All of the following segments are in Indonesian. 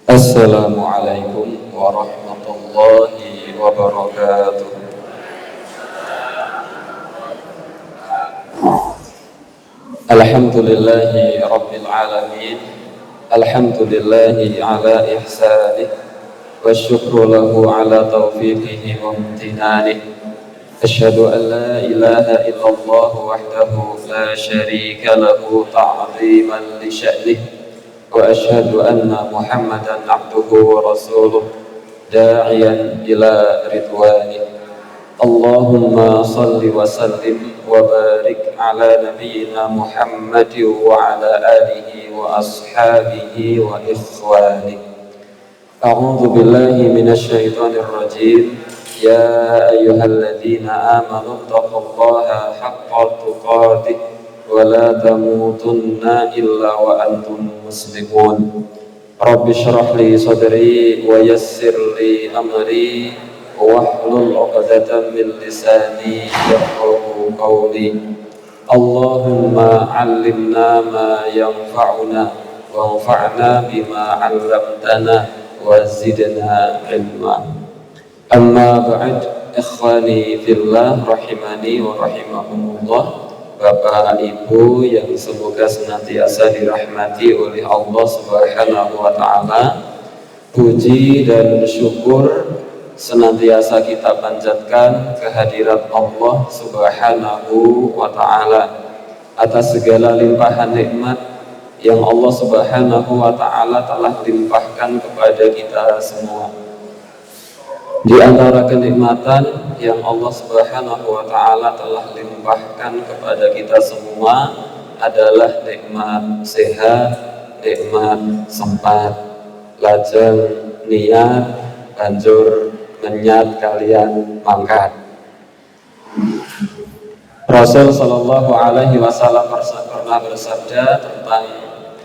Assalamualaikum warahmatullahi wabarakatuh. Alhamdulillahi rabbil alamin. Alhamdulillahi ala ihsanih wa syukru lahu ala taufiqihi wa imtinanih. Asyhadu an la ilaha illallah wahdahu la syarika lahu ta'ziman li sya'nih wa asyhadu anna Muhammadan abduhu wa rasuluh da'iyan ila ridwanih. Allahumma salli wa sallim wa barik ala nabiyyina Muhammad wa ala alihi wa ashabihi wa ikhwani. A'udzu billahi minasy syaithanir rajim. Ya ayyuhalladzina amanu taqullaha haqqa tuqatih wa la tamutunna illa wa antum muslimun. Rabbi shrah li sadri wa yassir li amri wahlul 'uqdatam min lisani yafqahu qawli. Allahumma 'allimna ma yanfa'una wanfa'na bima 'allamtana wa zidna 'ilma. Amma ba'd, ikhwani fillah rahimani wa rahimakumullah. Bapak Ibu yang semoga senantiasa dirahmati oleh Allah Subhanahu wa taala. Puji dan syukur senantiasa kita panjatkan kehadirat Allah Subhanahu wa taala atas segala limpahan nikmat yang Allah Subhanahu wa taala telah limpahkan kepada kita semua. Di antara kenikmatan yang Allah Subhanahu wa taala telah limpahkan kepada kita semua adalah nikmat sehat, nikmat sempat, lajeng niat banjur menyat kalian mangkat. Rasul sallallahu alaihi wasallam pernah bersabda tentang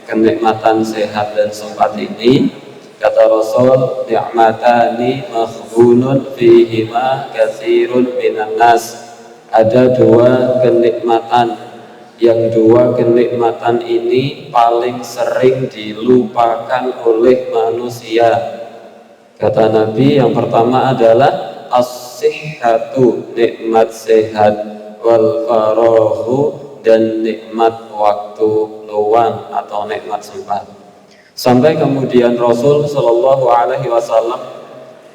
kenikmatan sehat dan sempat ini. Kata Rasul, ni'matani makhbunun fihima katsirun minan nas. Ada dua kenikmatan, yang dua kenikmatan ini paling sering dilupakan oleh manusia. Kata Nabi, yang pertama adalah as-sihhatu, nikmat sehat, wal farahu, dan nikmat waktu luang atau nikmat sempat. Sampai kemudian Rasul Shallallahu Alaihi Wasallam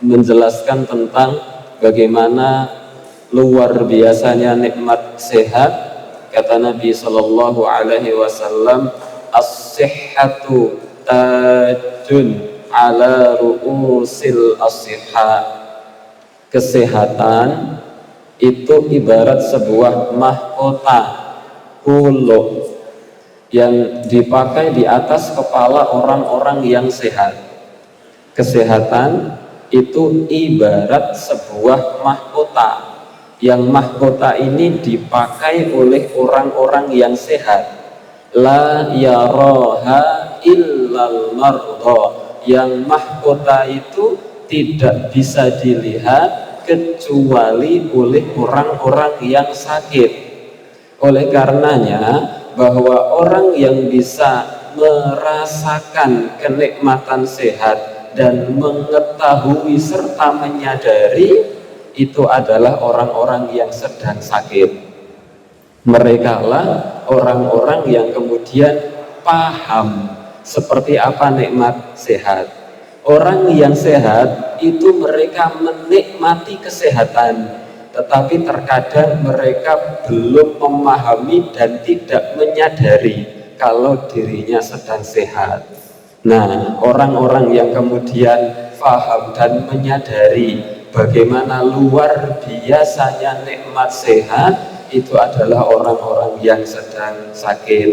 menjelaskan tentang bagaimana luar biasanya nikmat sehat. Kata Nabi Shallallahu Alaihi Wasallam, as-sihhatu tajun ala ru'usil as-sihha. Kesehatan itu ibarat sebuah mahkota huluk yang dipakai di atas kepala orang-orang yang sehat. Kesehatan itu ibarat sebuah mahkota, yang mahkota ini dipakai oleh orang-orang yang sehat. La yaraha illal mardha, yang mahkota itu tidak bisa dilihat kecuali oleh orang-orang yang sakit. Oleh karenanya, bahwa orang yang bisa merasakan kenikmatan sehat dan mengetahui serta menyadari itu adalah orang-orang yang sedang sakit. Mereka lah orang-orang yang kemudian paham seperti apa nikmat sehat. Orang yang sehat itu mereka menikmati kesehatan, tetapi terkadang mereka belum memahami dan tidak menyadari kalau dirinya sedang sehat. Nah, orang-orang yang kemudian paham dan menyadari bagaimana luar biasanya nikmat sehat, itu adalah orang-orang yang sedang sakit.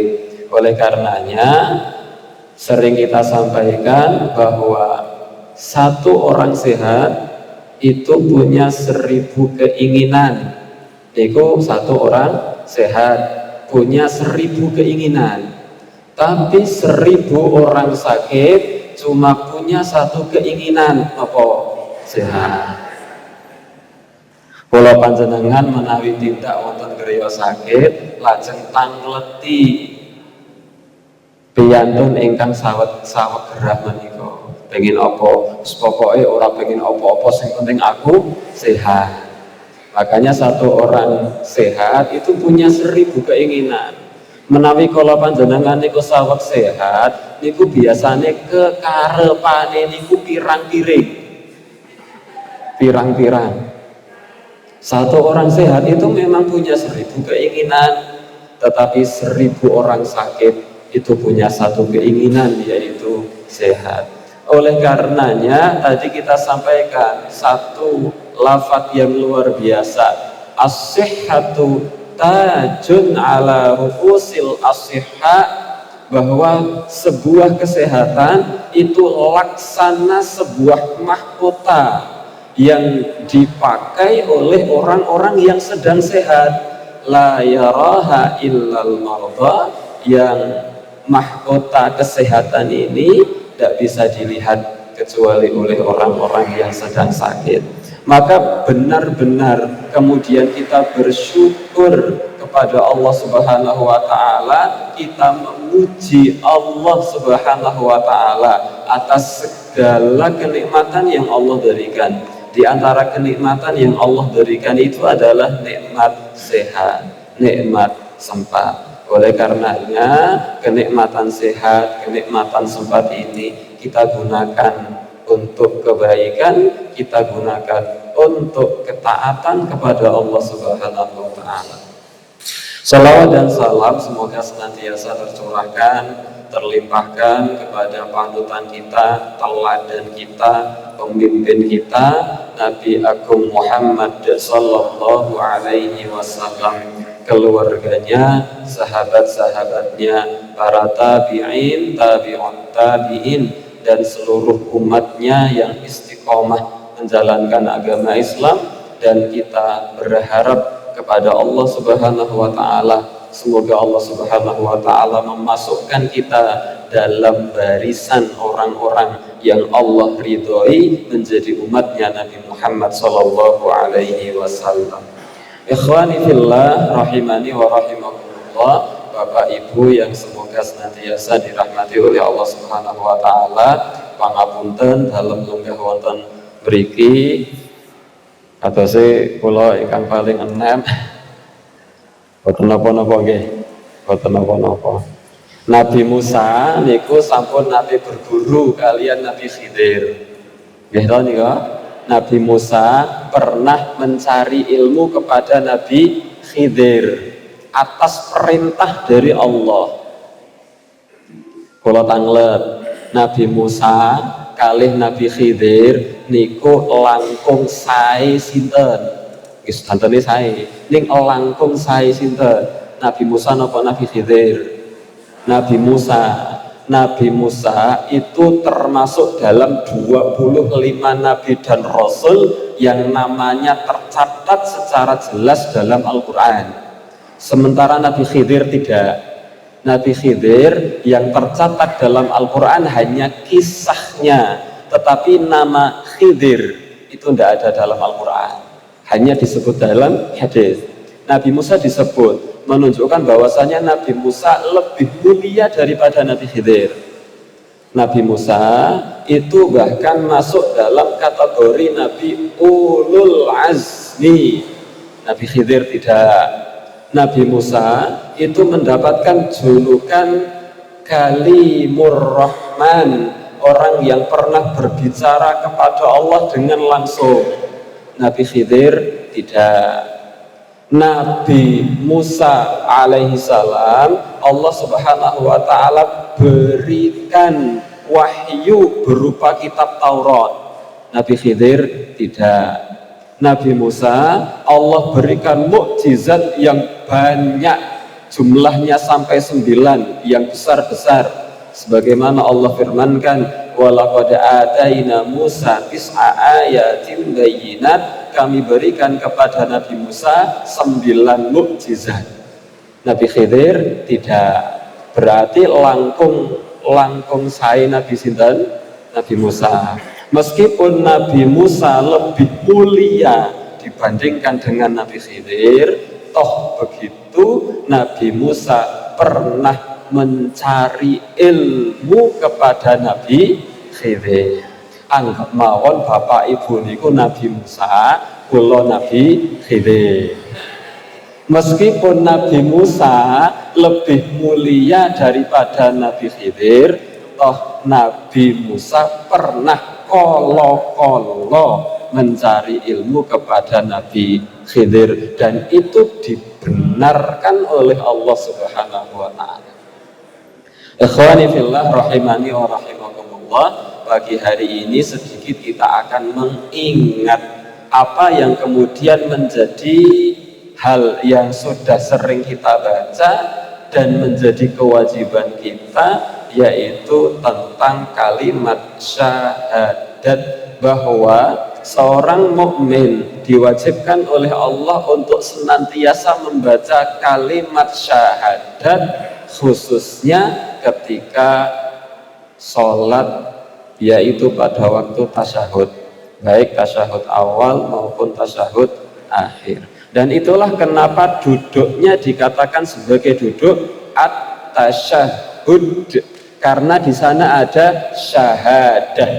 Oleh karenanya, sering kita sampaikan bahwa satu orang sehat itu punya 1000 keinginan. Itu satu orang sehat punya 1000 keinginan. Tapi 1000 orang sakit cuma punya satu keinginan, apa? Sehat. Kula panjenengan menawi tindak wonten griya sakit lajeng tangleti piyantun ingkang saweg gerah menika. pengen apa, pokoknya orang pengen apa-apa, yang penting aku sehat. Makanya satu orang sehat itu punya 1000 keinginan. Menawi kala panjenengan niku saweg sehat, niku biasanya kekarepane niku pirang-pirang. Satu orang sehat itu memang punya 1000 keinginan, tetapi 1000 orang sakit itu punya satu keinginan, yaitu sehat. Oleh karenanya tadi kita sampaikan satu lafaz yang luar biasa, as-sihhatu tajun ala ru'usil as-sihha, bahwa sebuah kesehatan itu laksana sebuah mahkota yang dipakai oleh orang-orang yang sedang sehat. La yaraha illal marda, yang mahkota kesehatan ini tidak bisa dilihat kecuali oleh orang-orang yang sedang sakit. Maka benar-benar kemudian kita bersyukur kepada Allah Subhanahu wa Ta'ala, kita memuji Allah Subhanahu wa Ta'ala atas segala kenikmatan yang Allah berikan. Di antara kenikmatan yang Allah berikan itu adalah nikmat sehat, nikmat sempat. Oleh karenanya kenikmatan sehat, kenikmatan sempat ini kita gunakan untuk kebaikan, kita gunakan untuk ketaatan kepada Allah Subhanahu wa Ta'ala. Salawat dan salam semoga senantiasa tercurahkan, terlimpahkan kepada panutan kita, teladan kita, pemimpin kita, Nabi Agung Muhammad sallallahu alaihi wasallam, keluarganya, sahabat-sahabatnya, para tabi'in, tabi'un tabi'in, dan seluruh umatnya yang istiqomah menjalankan agama Islam. Dan kita berharap kepada Allah Subhanahu wa Ta'ala, semoga Allah Subhanahu wa Ta'ala memasukkan kita dalam barisan orang-orang yang Allah ridhoi menjadi umatnya Nabi Muhammad sallallahu alaihi wasallam. Ikhwani fillah rahimani wa rahimakumullah, Bapak Ibu yang semoga senantiasa dirahmati oleh Allah Subhanahu wa Ta'ala, pangapunten dalam lenggah wonten mriki atase kula ingkang paling enem. Boten napa-napa nggih, boten napa-napa. Nabi Musa niku sampun nabi berguru kalian Nabi Khidir. Nggih to nika? Nabi Musa pernah mencari ilmu kepada Nabi Khidir atas perintah dari Allah. Kula tanglet, Nabi Musa kalih Nabi Khidir niku langkung sae sinten? Wis dantene sae. Ning langkung sae sinten? Nabi Musa napa Nabi Khidir? Nabi Musa. Nabi Musa itu termasuk dalam 25 nabi dan rasul yang namanya tercatat secara jelas dalam Al-Quran. Sementara Nabi Khidir tidak. Nabi Khidir yang tercatat dalam Al-Quran hanya kisahnya, tetapi nama Khidir itu tidak ada dalam Al-Quran, hanya disebut dalam hadis. Nabi Musa disebut, menunjukkan bahwasanya Nabi Musa lebih mulia daripada Nabi Khidir. Nabi Musa itu bahkan masuk dalam kategori Nabi Ulul Azmi. Nabi Khidir tidak. Nabi Musa itu mendapatkan julukan Kalimur Rahman, orang yang pernah berbicara kepada Allah dengan langsung. Nabi Khidir tidak. Nabi Musa alaihi salam, Allah Subhanahu wa Ta'ala berikan wahyu berupa kitab Taurat. Nabi Khidir tidak. Nabi Musa Allah berikan mukjizat yang banyak, jumlahnya sampai 9, yang besar-besar, sebagaimana Allah firmankan, walaqad ataina Musa tis'a ayatin bayyinat, kami berikan kepada Nabi Musa 9 mukjizat. Nabi Khidir tidak. Berarti langkung sae Nabi sinten? Nabi Musa. Meskipun Nabi Musa lebih mulia dibandingkan dengan Nabi Khidir, toh begitu Nabi Musa pernah mencari ilmu kepada Nabi Khidir. anggap mawon bapak ibu niku Nabi Musa, kula Nabi Khidir. Meskipun Nabi Musa lebih mulia daripada Nabi Khidir, toh Nabi Musa pernah kolo-kolo mencari ilmu kepada Nabi Khidir, dan itu dibenarkan oleh Allah Subhanahu wa taala. Ikhwani fillah rahimani wa rahimakumullah, pagi hari ini sedikit kita akan mengingat apa yang kemudian menjadi hal yang sudah sering kita baca dan menjadi kewajiban kita, yaitu tentang kalimat syahadat, bahwa seorang mukmin diwajibkan oleh Allah untuk senantiasa membaca kalimat syahadat, khususnya ketika sholat, yaitu pada waktu tasyahud, baik tasyahud awal maupun tasyahud akhir. Dan itulah kenapa duduknya dikatakan sebagai duduk at-tasyahud, karena di sana ada syahadah,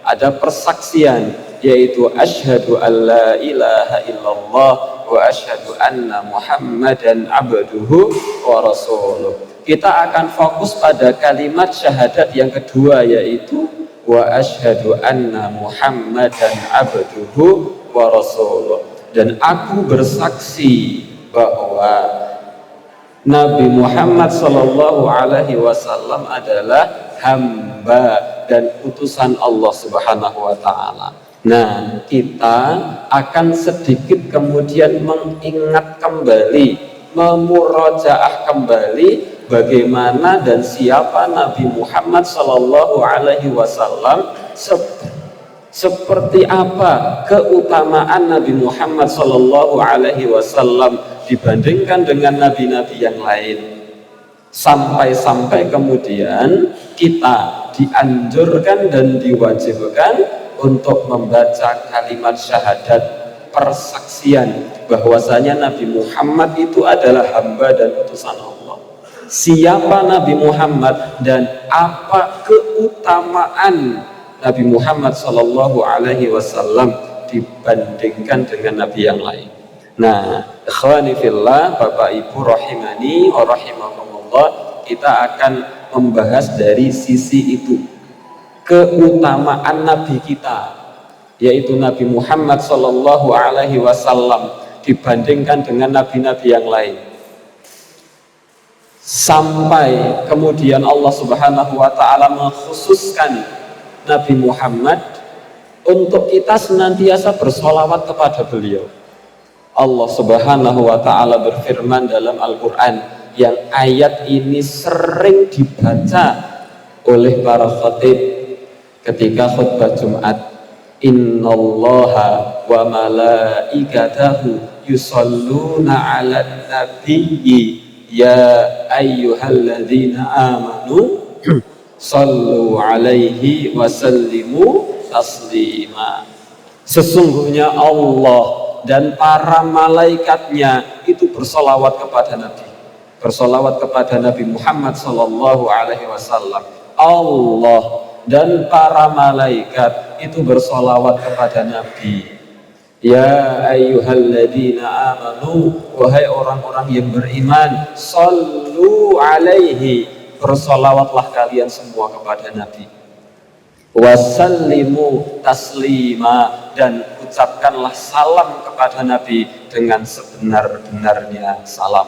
ada persaksian, yaitu asyhadu an la ilaha illallah wa asyhadu anna muhammadan abduhu wa rasuluh. Kita akan fokus pada kalimat syahadat yang kedua, yaitu wa asyhadu anna muhammadan abduhu wa rasuluh. Dan aku bersaksi bahwa Nabi Muhammad sallallahu alaihi wasallam adalah hamba dan utusan Allah Subhanahu wa taala. Nah, kita akan sedikit kemudian mengingat kembali, memurajaah kembali bagaimana dan siapa Nabi Muhammad sallallahu alaihi wasallam, seperti apa keutamaan Nabi Muhammad sallallahu alaihi wasallam dibandingkan dengan nabi-nabi yang lain, sampai-sampai kemudian kita dianjurkan dan diwajibkan untuk membaca kalimat syahadat, persaksian bahwasanya Nabi Muhammad itu adalah hamba dan utusan Allah. Siapa Nabi Muhammad dan apa keutamaan Nabi Muhammad sallallahu alaihi wasallam dibandingkan dengan nabi yang lain. Nah, ikhwani fillah, Bapak Ibu rahimani wa rahimakumullah, kita akan membahas dari sisi itu, keutamaan nabi kita, yaitu Nabi Muhammad sallallahu alaihi wasallam dibandingkan dengan nabi-nabi yang lain. Sampai kemudian Allah Subhanahu wa taala mengkhususkan Nabi Muhammad untuk kita senantiasa bersolawat kepada beliau. Allah Subhanahu wa taala berfirman dalam Al-Qur'an, yang ayat ini sering dibaca oleh para khatib ketika khutbah Jumat. Innallaha wa malaikatahu yusalluna 'alan nabiyyi ya ayyuhalladzina amanu sallu alaihi wa sallimu taslima. Sesungguhnya Allah dan para malaikatnya itu bersolawat kepada Nabi, bersolawat kepada Nabi Muhammad sallallahu alaihi wasallam. Allah dan para malaikat itu bersolawat kepada Nabi. Ya ayyuhalladzina amanu, wahai orang-orang yang beriman, sallu alaihi, bersolawatlah kalian semua kepada Nabi. Wasallimu taslima, dan ucapkanlah salam kepada Nabi dengan sebenar-benarnya salam.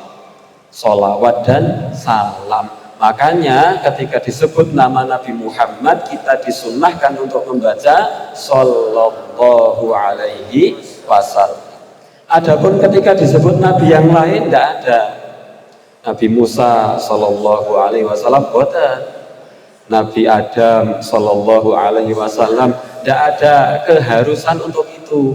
Solawat dan salam. Makanya ketika disebut nama Nabi Muhammad, kita disunnahkan untuk membaca sallallahu alaihi wasallam. Adapun ketika disebut Nabi yang lain, tidak ada. Nabi Musa sallallahu alaihi wasallam boten, Nabi Adam sallallahu alaihi wasallam tidak ada keharusan untuk itu.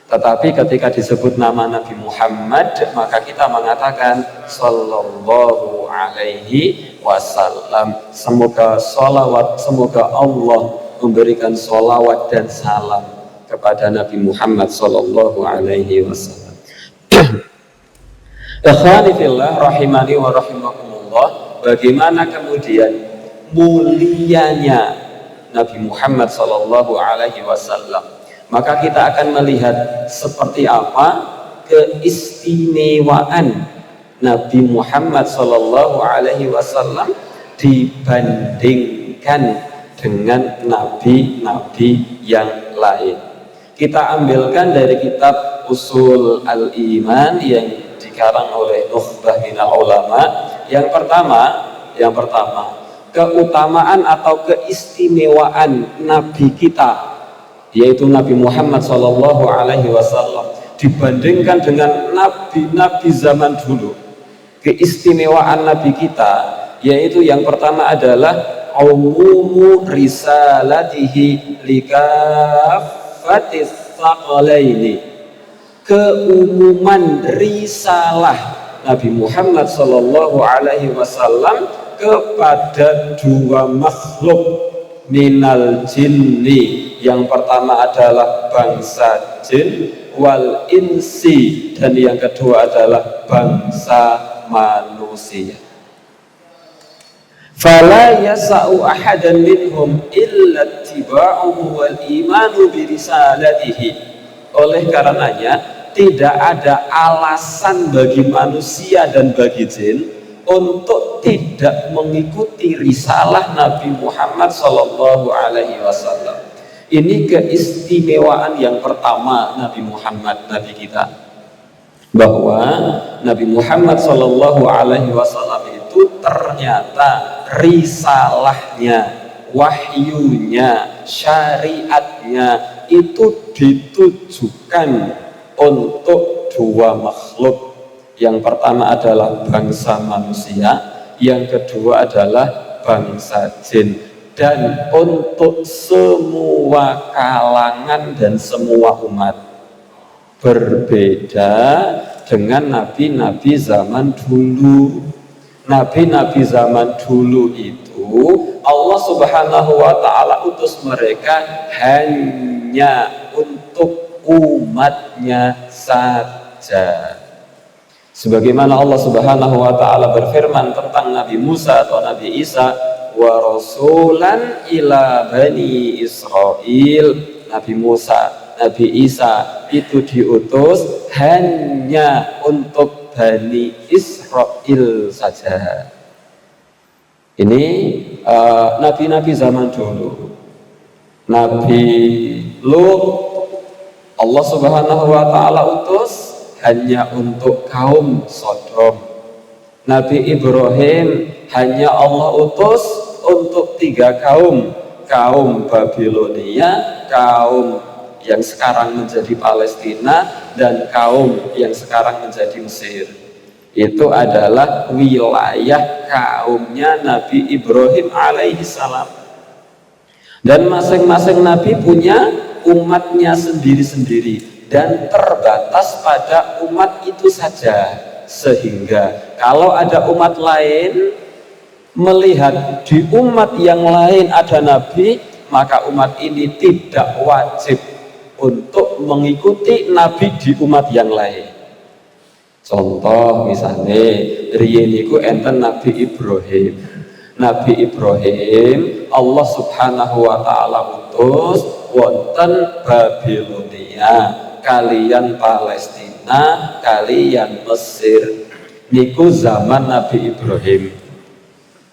Tetapi ketika disebut nama Nabi Muhammad, maka kita mengatakan sallallahu alaihi wasallam. Semoga salawat, semoga Allah memberikan salawat dan salam kepada Nabi Muhammad sallallahu alaihi wasallam. Ikhwani fillah rahimani wa rahimakumullah, bagaimana kemudian mulianya Nabi Muhammad Sallallahu Alaihi Wasallam. Maka kita akan melihat seperti apa keistimewaan Nabi Muhammad Sallallahu Alaihi Wasallam dibandingkan dengan nabi-nabi yang lain. Kita ambilkan dari kitab Usul Al-Iman yang dikarang oleh Nukhbah Minal Ulama. Yang pertama, keutamaan atau keistimewaan nabi kita, yaitu Nabi Muhammad Sallallahu Alaihi Wasallam, dibandingkan dengan nabi-nabi zaman dulu. Keistimewaan nabi kita, yaitu yang pertama adalah umumu risalatihi likafatis tsaqalaini, keumuman risalah Nabi Muhammad Sallallahu Alaihi Wasallam kepada dua makhluk minal jinni. Yang pertama adalah bangsa jin, wal insi, dan yang kedua adalah bangsa manusia. Fala yasa'u ahadan minhum illa ittiba'uhu wal imanu birisalatihi. Oleh karenanya tidak ada alasan bagi manusia dan bagi jin untuk tidak mengikuti risalah Nabi Muhammad Sallallahu Alaihi Wasallam. Ini keistimewaan yang pertama Nabi Muhammad, Nabi kita, bahwa Nabi Muhammad Sallallahu Alaihi Wasallam itu ternyata risalahnya, wahyunya, syariatnya itu ditujukan untuk dua makhluk. Yang pertama adalah bangsa manusia, yang kedua adalah bangsa jin, dan untuk semua kalangan dan semua umat. Berbeda dengan nabi-nabi zaman dulu. Nabi-nabi zaman dulu itu Allah Subhanahu wa Ta'ala utus mereka hanya untuk umatnya saja. Sebagaimana Allah Subhanahu wa Ta'ala berfirman tentang Nabi Musa atau Nabi Isa, wa rasulan ila bani Israel. Nabi Musa, Nabi Isa itu diutus hanya untuk Bani Israel saja. Ini nabi-nabi zaman dulu. Nabi Lut Allah Subhanahu wa Ta'ala utus hanya untuk kaum Sodom. Nabi Ibrahim hanya Allah utus untuk 3 kaum, kaum Babilonia, kaum yang sekarang menjadi Palestina, dan kaum yang sekarang menjadi Mesir. Itu adalah wilayah kaumnya Nabi Ibrahim alaihissalam. Dan masing-masing Nabi punya umatnya sendiri-sendiri dan terbatas pada umat itu saja. Sehingga kalau ada umat lain melihat di umat yang lain ada Nabi, maka umat ini tidak wajib untuk mengikuti Nabi di umat yang lain. Contoh misalnya riyen iku enten Nabi Ibrahim. Nabi Ibrahim Allah Subhanahu wa Ta'ala utus wonten Babilonia, kalian Palestina, kalian Mesir. Niku zaman Nabi Ibrahim.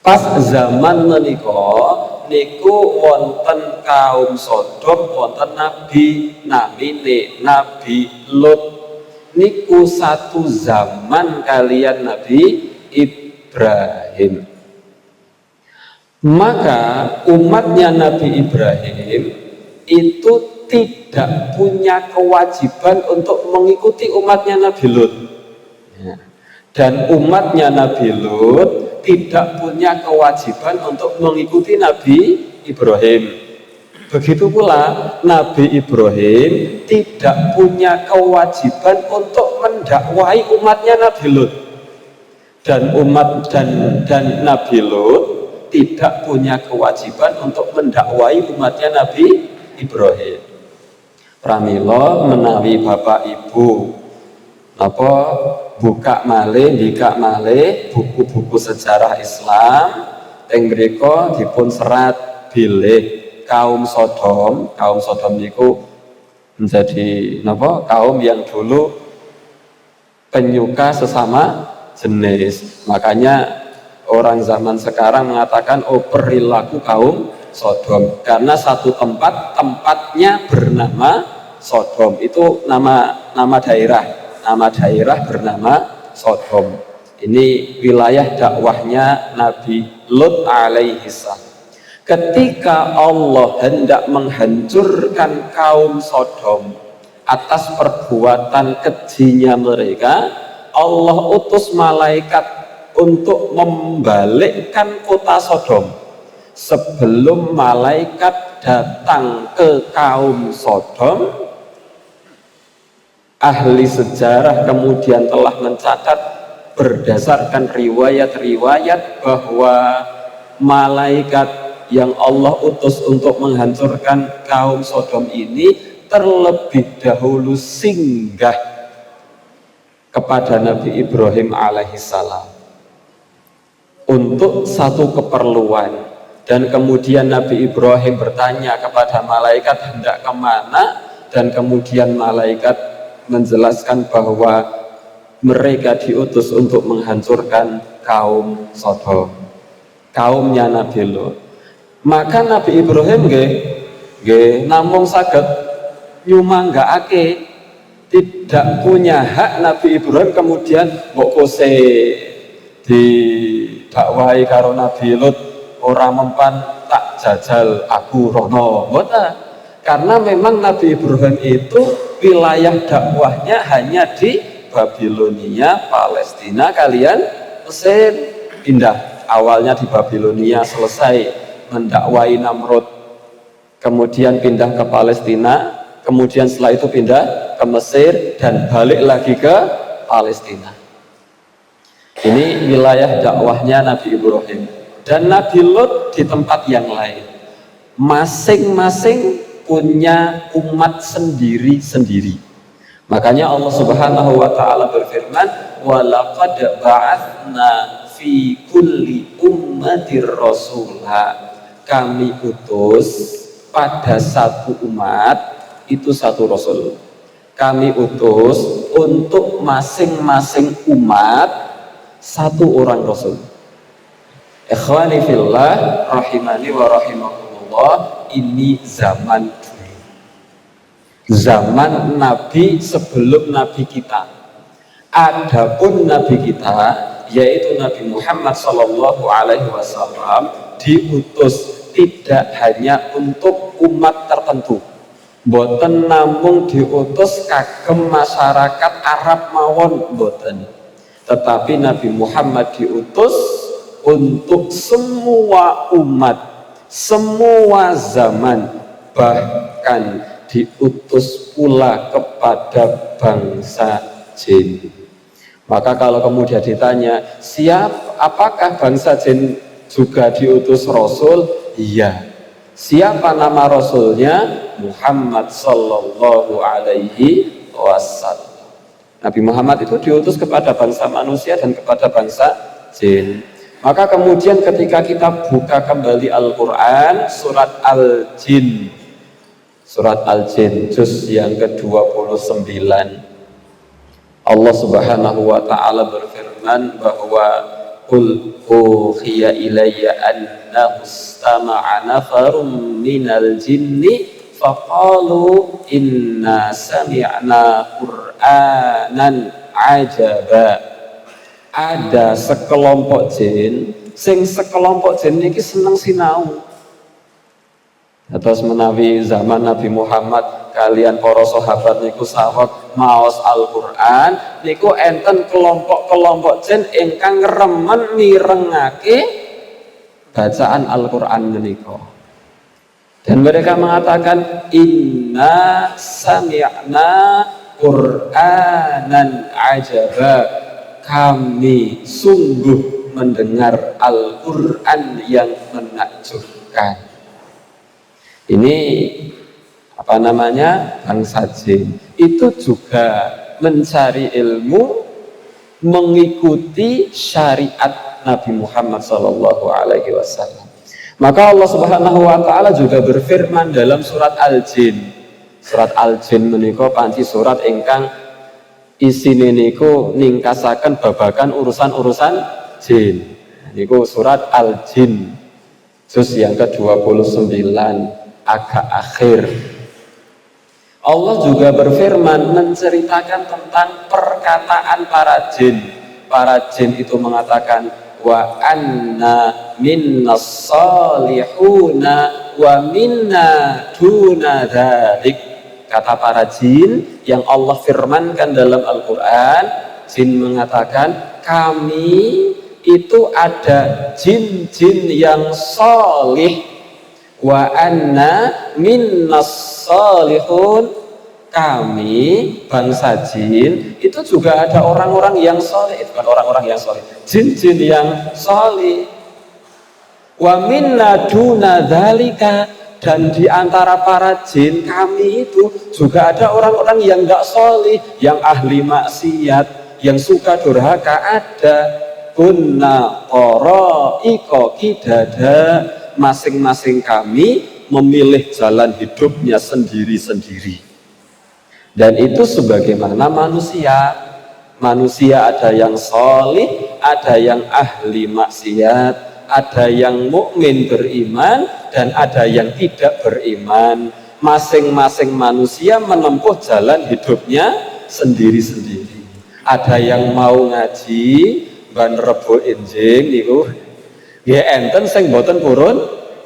Pas zaman menika niku wonten kaum Sodom, wonten nabi namine Nabi Lut. Niku satu zaman kalian Nabi Ibrahim. Maka umatnya Nabi Ibrahim itu tidak punya kewajiban untuk mengikuti umatnya Nabi Lut. Dan umatnya Nabi Lut tidak punya kewajiban untuk mengikuti Nabi Ibrahim. Begitu pula Nabi Ibrahim tidak punya kewajiban untuk mendakwai umatnya Nabi Lut. Dan Nabi Lut tidak punya kewajiban untuk mendakwai umatnya Nabi Ibrahim. Pramila menawi Bapak Ibu apa buka malih buku-buku sejarah Islam teng mriko dipun serat bilih kaum Sodom. Kaum Sodom itu menjadi kaum yang dulu penyuka sesama jenis. Makanya orang zaman sekarang mengatakan perilaku kaum Sodom, karena satu tempatnya bernama Sodom. Itu nama daerah bernama Sodom. Ini wilayah dakwahnya Nabi Lut alaihissalam. Ketika Allah hendak menghancurkan kaum Sodom atas perbuatan kejinya mereka, Allah utus malaikat untuk membalikkan kota Sodom. Sebelum malaikat datang ke kaum Sodom, ahli sejarah kemudian telah mencatat berdasarkan riwayat-riwayat bahwa malaikat yang Allah utus untuk menghancurkan kaum Sodom ini terlebih dahulu singgah kepada Nabi Ibrahim alaihissalam untuk satu keperluan, dan kemudian Nabi Ibrahim bertanya kepada malaikat hendak kemana, dan kemudian malaikat menjelaskan bahwa mereka diutus untuk menghancurkan kaum Sodom, kaumnya Nabi Lut. Maka Nabi Ibrahim namung saged nyumanggakake, tidak punya hak Nabi Ibrahim kemudian mbok kose didakwahi karo Nabi Lut ora mempan tak jajal aku rono, mboten. Karena memang Nabi Ibrahim itu wilayah dakwahnya hanya di Babilonia, Palestina kalian Mesir. Pindah awalnya di Babilonia, selesai mendakwai Namrud, kemudian pindah ke Palestina, kemudian setelah itu pindah ke Mesir dan balik lagi ke Palestina. Ini wilayah dakwahnya Nabi Ibrahim. Dan Nabi Lut di tempat yang lain, masing-masing punya umat sendiri-sendiri. Makanya Allah Subhanahu wa taala berfirman, "Walaqad ba'atsna fi kulli ummatir rasulah." Kami utus pada satu umat itu satu rasul. Kami utus untuk masing-masing umat satu orang rasul. Ikhwani fillah rahimani wa rahimakumullah, ini zaman dulu, zaman Nabi sebelum Nabi kita. Adapun Nabi kita yaitu Nabi Muhammad sallallahu alaihi wasallam diutus tidak hanya untuk umat tertentu, boten namung diutus kagem masyarakat Arab mawon, boten, tetapi Nabi Muhammad diutus untuk semua umat, semua zaman, bahkan diutus pula kepada bangsa jin. Maka kalau kemudian ditanya, apakah bangsa jin juga diutus Rasul? Iya. Siapa nama Rasulnya? Muhammad sallallahu alaihi wasallam. Nabi Muhammad itu diutus kepada bangsa manusia dan kepada bangsa jin. Maka kemudian ketika kita buka kembali Al-Quran, surat Al-Jin, surat Al-Jin juz yang ke-29, Allah Subhanahu wa taala berfirman bahwa qul uhiya ilayya annahu istama'a nafarum minal jinni faqalu inna sami'na qur'anan ajaba. Ada sekelompok jin, sekelompok jin ini seneng sinau. Terus menawi zaman Nabi Muhammad kalian para sahabat niku saweg maos Al-Qur'an, niku enten kelompok-kelompok jin ingkang remen mirengake bacaan Al-Qur'an menika. Dan mereka mengatakan inna sami'na Qur'anan ajaba. Kami sungguh mendengar Al-Qur'an yang menakjubkan. Ini bangsa jin itu juga mencari ilmu, mengikuti syariat Nabi Muhammad SAW. Maka Allah Subhanahu wa taala juga berfirman dalam surat Al-Jin. Surat Al-Jin menika panci surat ingkang isine niku ningkasaken babagan urusan-urusan jin. Niku surat Al-Jin juz yang ke-29 agak akhir. Allah juga berfirman menceritakan tentang perkataan para jin. Para jin itu mengatakan wa anna minnas salihuna wa minna duna dzalik. Kata para jin yang Allah firmankan dalam Al-Quran, jin mengatakan kami itu ada jin-jin yang salih, wa anna minnas salihun, kami bangsa jin itu juga ada orang-orang yang salih. Itu kan orang-orang yang salih, jin-jin yang salih. Wa minna duna dzalika, dan di antara para jin kami itu juga ada orang-orang yang enggak salih, yang ahli maksiat, yang suka durhaka ada. Kunna qara'iqa qidada, masing-masing kami memilih jalan hidupnya sendiri-sendiri. Dan itu sebagaimana manusia. Manusia ada yang salih, ada yang ahli maksiat, ada yang mukmin beriman, dan ada yang tidak beriman. Masing-masing manusia menempuh jalan hidupnya sendiri-sendiri. Ada yang mau ngaji ban rebo enjing niku nggih enten sing mboten purun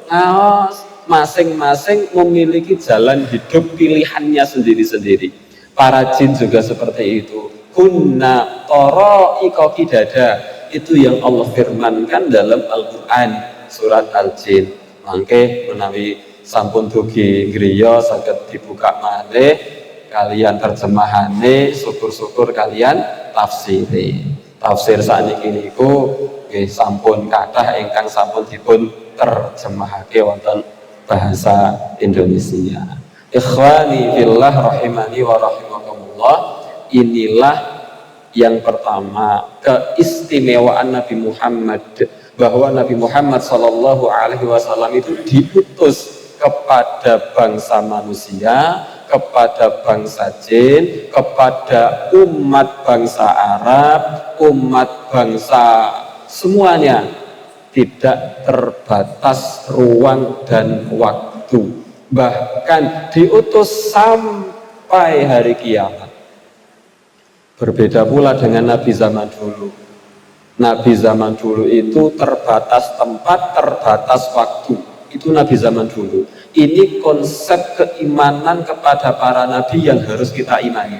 ngaos. Masing-masing memiliki jalan hidup pilihannya sendiri-sendiri. Para jin juga seperti itu. Kunna qara'iqa qidada, itu yang Allah firmankan dalam Al-Quran surat Al-Jin. Mangke menawi sampun dugi griya saged dibuka malih kalian terjemahane, syukur-syukur kalian tafsiri. Tafsir sakniki niku nggih sampun kathah ingkang sampun dipun terjemahake wonten bahasa Indonesia. Ikhwani fillah rahimani wa rahimakumullah, inilah yang pertama keistimewaan Nabi Muhammad, bahwa Nabi Muhammad Shallallahu Alaihi Wasallam itu diutus kepada bangsa manusia, kepada bangsa jin, kepada umat bangsa Arab, umat bangsa semuanya, tidak terbatas ruang dan waktu, bahkan diutus sampai hari kiamat. Berbeda pula dengan Nabi zaman dulu. Nabi zaman dulu itu terbatas tempat, terbatas waktu. Itu Nabi zaman dulu. Ini konsep keimanan kepada para nabi yang harus kita imani.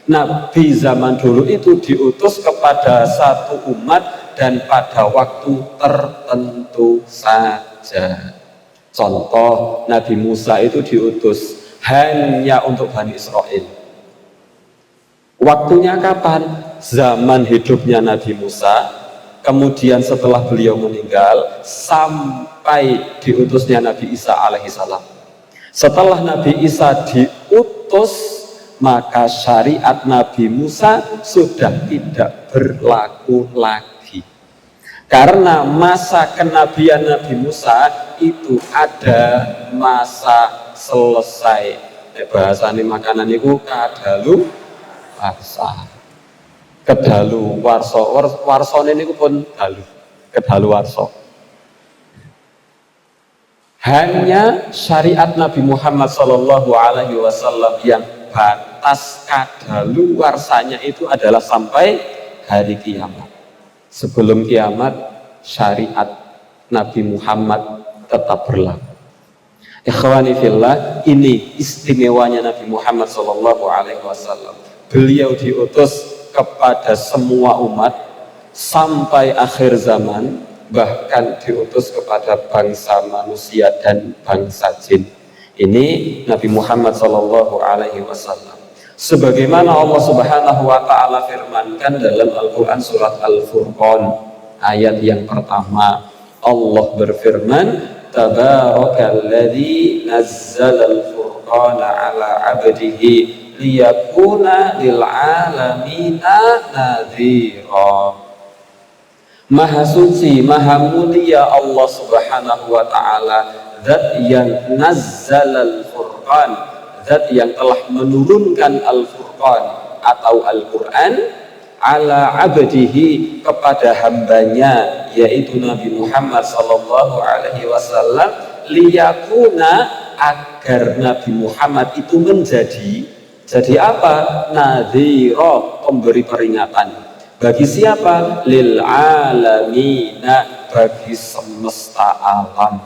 Nabi zaman dulu itu diutus kepada satu umat dan pada waktu tertentu saja. Contoh, Nabi Musa itu diutus hanya untuk Bani Israel. Waktunya kapan? Zaman hidupnya Nabi Musa, kemudian setelah beliau meninggal, sampai diutusnya Nabi Isa alaihissalam. Setelah Nabi Isa diutus, maka syariat Nabi Musa sudah tidak berlaku lagi. Karena masa kenabian Nabi Musa itu ada masa selesai. Bahasane makanan itu kadalu warsa. Kedalu warso, warsone niku pun dalu, kedalu warso. Hanya syariat Nabi Muhammad Shallallahu Alaihi Wasallam yang batas kadalu warsanya itu adalah sampai hari kiamat. Sebelum kiamat syariat Nabi Muhammad tetap berlaku. Ikhwani fillah, ini istimewanya Nabi Muhammad Shallallahu Alaihi Wasallam. Beliau diutus kepada semua umat sampai akhir zaman, bahkan diutus kepada bangsa manusia dan bangsa jin. Ini Nabi Muhammad Shallallahu Alaihi Wasallam. Sebagaimana Allah Subhanahu Wa Taala firmankan dalam Al-Quran surat Al-Furqan ayat yang pertama, Allah berfirman, Tabarakalladzi nazzala al-furqana ala abdihi liyakuna lil alamina nadhira. Maha suci, maha mulia Allah Subhanahu wa ta'ala, zat yang nazzalal furqan, zat yang telah menurunkan al-furqan atau Al-Quran ala abdihi, kepada hambanya yaitu Nabi Muhammad sallallahu alaihi wasallam, liyakuna, agar Nabi Muhammad itu jadi apa? Nadhira, pemberi peringatan. Bagi siapa? Lil alamina, bagi semesta alam.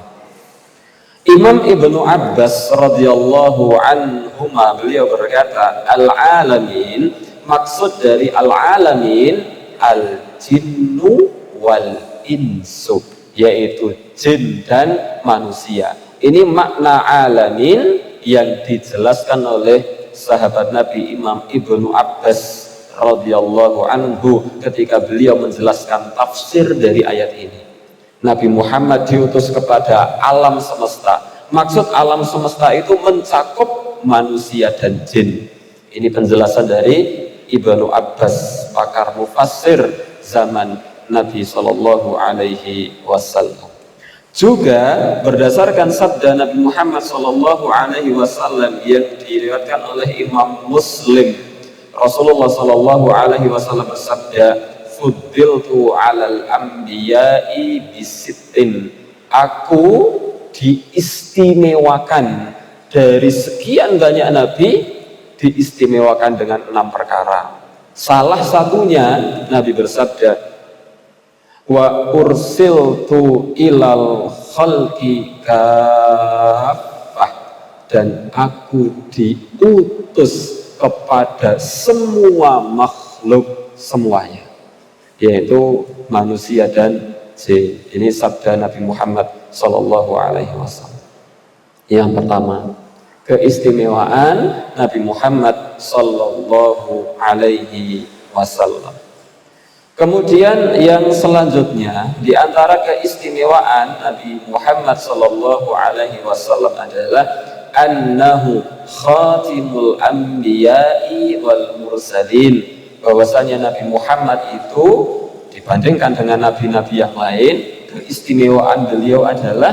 Imam Ibnu Abbas radhiyallahu anhuma, beliau berkata, al-alamin, maksud dari al-alamin al-jinnu wal insu, yaitu jin dan manusia. Ini makna alamin yang dijelaskan oleh sahabat Nabi Imam Ibnu Abbas radhiyallahu anhu ketika beliau menjelaskan tafsir dari ayat ini. Nabi Muhammad diutus kepada alam semesta. Maksud alam semesta itu mencakup manusia dan jin. Ini penjelasan dari Ibnu Abbas, pakar mufassir zaman Nabi Shallallahu Alaihi Wasallam. Juga berdasarkan sabda Nabi Muhammad Shallallahu Alaihi Wasallam yang diriwayatkan oleh Imam Muslim, Rasulullah Shallallahu Alaihi Wasallam bersabda, "Fuddiltu 'alal anbiya'i bisittin." Aku diistimewakan dari sekian banyak nabi, diistimewakan dengan 6 perkara. Salah satunya Nabi bersabda, wa ursiltu ilal khalqi kaffah, dan aku diutus kepada semua makhluk semuanya, yaitu manusia dan jin. Ini sabda Nabi Muhammad Sallallahu Alaihi Wasallam. Yang pertama, keistimewaan Nabi Muhammad Sallallahu Alaihi Wasallam. Kemudian yang selanjutnya, di antara keistimewaan Nabi Muhammad Sallallahu Alaihi Wasallam adalah annahu khatimul anbiya'i wal mursalin, bahwasanya Nabi Muhammad itu dibandingkan dengan nabi-nabi yang lain, keistimewaan beliau adalah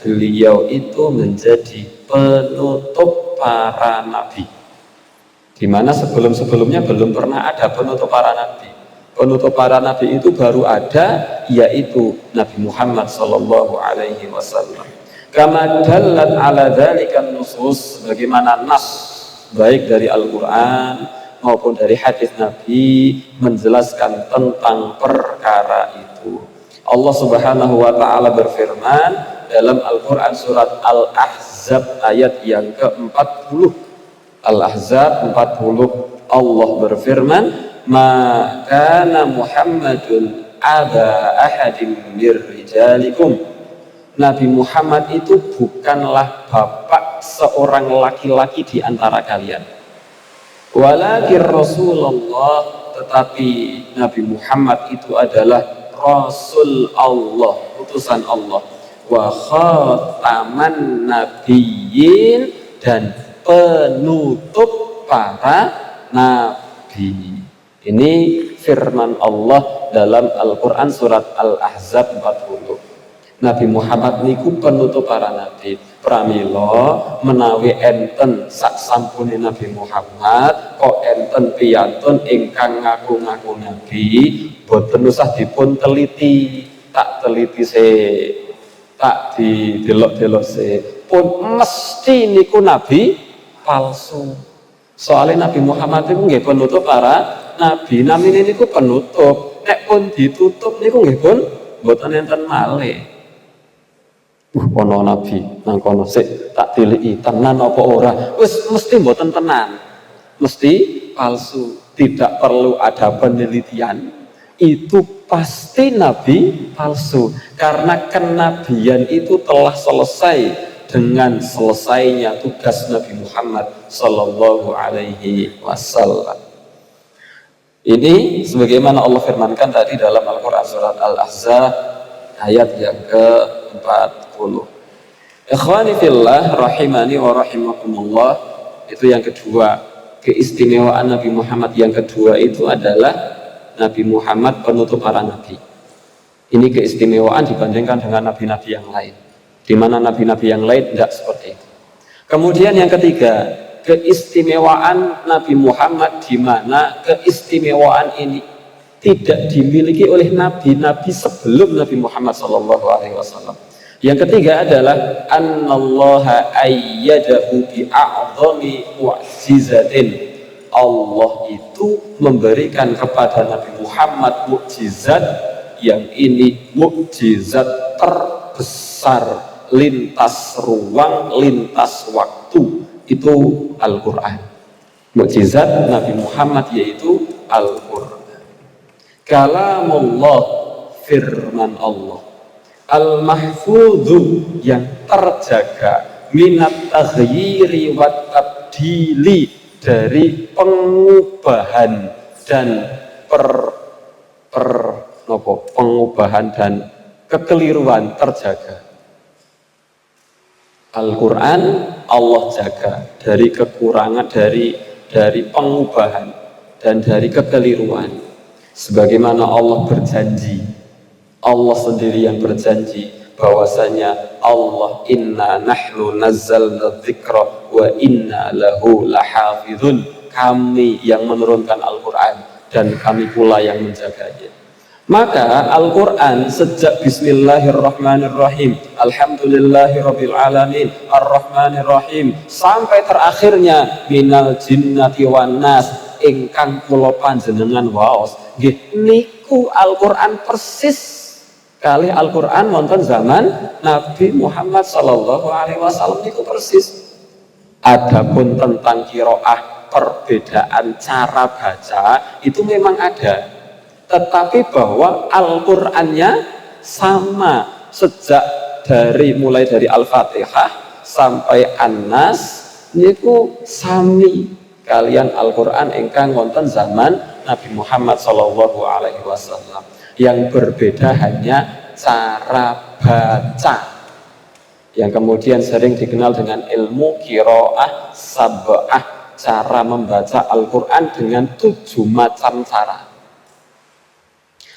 beliau itu menjadi penutup para nabi, di mana sebelum-sebelumnya belum pernah ada penutup para nabi. Penutup para nabi itu baru ada, yaitu Nabi Muhammad Sallallahu Alaihi Wasallam. Kama dallat ala dzalika nusus, bagaimana nas baik dari Al-Quran maupun dari hadis Nabi menjelaskan tentang perkara itu. Allah Subhanahu wa ta'ala berfirman dalam Al-Quran surat Al-Ahzab ayat yang ke-40. Al-Ahzab 40, Allah berfirman, "Ma kana Muhammadun aba ahadin mir rijalikum." Nabi Muhammad itu bukanlah bapak seorang laki-laki di antara kalian. Walakin Rasulullah, tetapi Nabi Muhammad itu adalah Rasul Allah, utusan Allah. Wa khataman nabiyyin, dan penutup para nabi. Ini firman Allah dalam Al-Quran surat Al-Ahzab 40. Nabi Muhammad niku penutup para nabi. Pramila menawi enten sak sampune Nabi Muhammad kok enten piyantun ingkang ngaku-ngaku nabi, boten usah dipun teliti, tak teliti se, tak didelok-delok se, pun mesti niku nabi palsu. Soalnya Nabi Muhammad itu nggih penutup para nabi, namine niku penutup. Nek pun ditutup niku nggih pun boten enten malih. Ono nabi nang kono sik tak tiliki tenan apa ora, wis mesti mboten tenan, mesti palsu, tidak perlu ada penelitian, itu pasti nabi palsu, karena kenabian itu telah selesai dengan selesainya tugas Nabi Muhammad Sallallahu Alaihi Wasallam. Ini sebagaimana Allah firmankan tadi dalam Al-Quran surat Al-Ahzab ayat yang ke-40. Ikhwani fillah rahimani wa rahimakumullah. Itu yang kedua, keistimewaan Nabi Muhammad yang kedua itu adalah Nabi Muhammad penutup para nabi. Ini keistimewaan dibandingkan dengan nabi-nabi yang lain, di mana nabi-nabi yang lain tidak seperti itu. Kemudian yang ketiga, keistimewaan Nabi Muhammad, di mana keistimewaan ini tidak dimiliki oleh nabi-nabi sebelum Nabi Muhammad SAW. Yang ketiga adalah annallaha ayyadahu bi'a'dhami mu'jizatin. Allah itu memberikan kepada Nabi Muhammad mukjizat yang ini mukjizat terbesar lintas ruang, lintas waktu, itu Al-Quran. Mukjizat Nabi Muhammad yaitu Al-Quran. Kalamullah, firman Allah, al-mahfudhu, yang terjaga, minat taghyiri wa tabdili, dari pengubahan dan pengubahan dan kekeliruan, terjaga. Al-Quran Allah jaga dari kekurangan, dari pengubahan dan dari kekeliruan. Sebagaimana Allah berjanji, Allah sendiri yang berjanji bahwasanya Allah, inna nahnu nazzalna dzikra wa inna lahu lahafizun, kami yang menurunkan Al-Quran dan kami pula yang menjaganya. Maka Al-Quran sejak Bismillahirrahmanirrahim, Alhamdulillahirabbil alamin, Ar-Rahmanirrahim, sampai terakhirnya minal jinnati wan nas, ingkang kula panjenengan waos nggih niku Al-Quran persis kali Al-Quran wonten zaman Nabi Muhammad sallallahu alaihi wasallam niku persis. Adapun tentang qiraah, perbedaan cara baca itu memang ada, tetapi bahwa Al-Qur'annya sama sejak mulai dari Al-Fatihah sampai An-Nas niku sami kalian Al-Qur'an ingkang wonten zaman Nabi Muhammad sallallahu alaihi wasallam. Yang berbeda hanya cara baca, yang kemudian sering dikenal dengan ilmu qiraah sab'ah, cara membaca Al-Qur'an dengan 7 macam cara.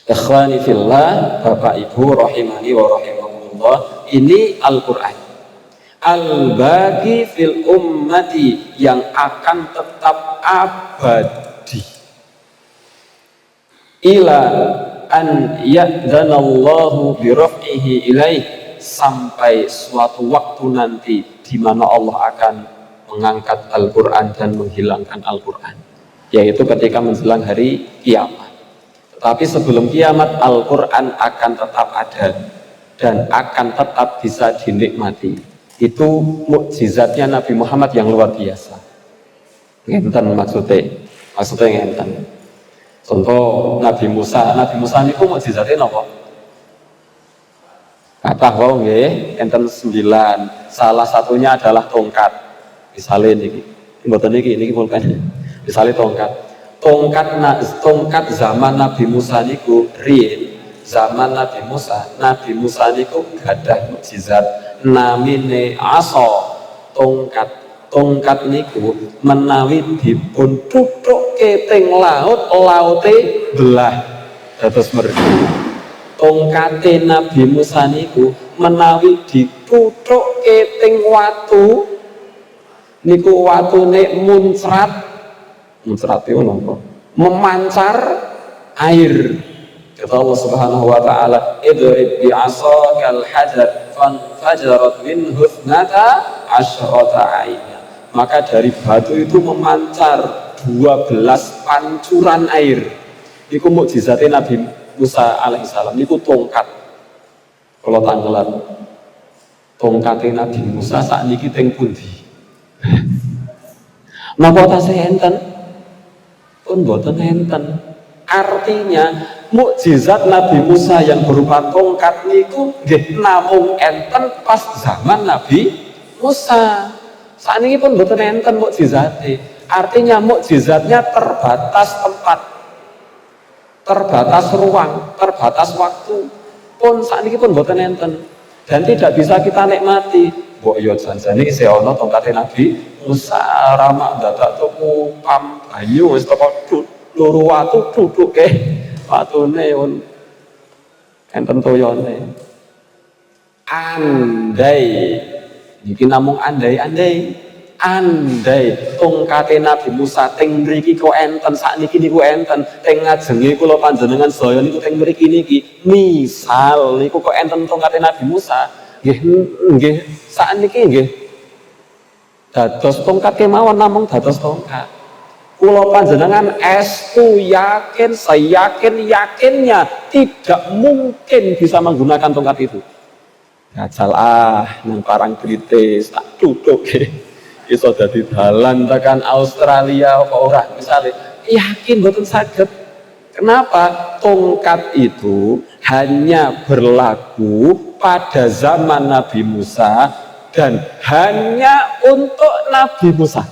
Ikhwani fillah, Bapak Ibu rahimani wa rahimakumullah, ini Al-Quran al-baqi fil ummati, yang akan tetap abadi ila an ya'danallahu biraf'ihi ilaih, sampai suatu waktu nanti di mana Allah akan mengangkat Al-Quran dan menghilangkan Al-Quran, yaitu ketika menjelang hari kiamat. Tapi sebelum kiamat Al-Quran akan tetap ada dan akan tetap bisa dinikmati. Itu mukjizatnya Nabi Muhammad yang luar biasa. Ngenten maksudnya ngenten. Contoh Nabi Musa ini mukjizatnya apa? Kathah wae nggih, enten 9. Salah satunya adalah tongkat. Misalnya niki, mboten niki pulpen. Misalnya tongkat zaman Nabi Musa niku riyen, zaman Nabi Musa niku gadah mukjizat namine asa, tongkat niku menawi dipun tuthuke teng laute belah dados merdu. Tongkate Nabi Musa niku menawi dituthuke teng watu niku watune muncrat itu napa? Memancar air. Kata Allah Subhanahu wa taala, idrib bi'asakal hajar fanfajarat minhu 12 aina. Maka dari batu itu memancar 12 pancuran air. Niku mukjizate Nabi Musa alaihissalam, niku tongkat. Kalau tanggelan tongkate Nabi Musa sakniki teng pundi? Napa tasih enten? Pun boten enten. Artinya mukjizat Nabi Musa yang berupa tongkat niku nggih namung enten pas zaman Nabi Musa. Sakniki pun boten enten mukjizate. Artinya mukjizatnya terbatas tempat, terbatas ruang, terbatas waktu. Pun sakniki pun boten enten dan tidak bisa kita nikmati. Mbok yo janjane isih ana tongkate Nabi Musa, ramak dadak tuku pam banyu wis teko loro watu duduk watune enten toyone. Andai iki namung andai tongkate Nabi Musa teng mriki kok enten, sakniki niku enten, teng ngajenge kula panjenengan sedaya niku teng mriki niki. Misal niku kok enten tongkate Nabi Musa, nggih sakniki nggih dados tongkat kemawon, namung dados tongkat. Kula panjenengan estu yakin, yakinnya tidak mungkin bisa menggunakan tongkat itu. Gajal nang parang kritis tak duduk iso dadi dalan tekan Australia apa ora misalnya, yakin mboten saged. Kenapa? Tongkat itu hanya berlaku pada zaman Nabi Musa dan hanya untuk Nabi Musa.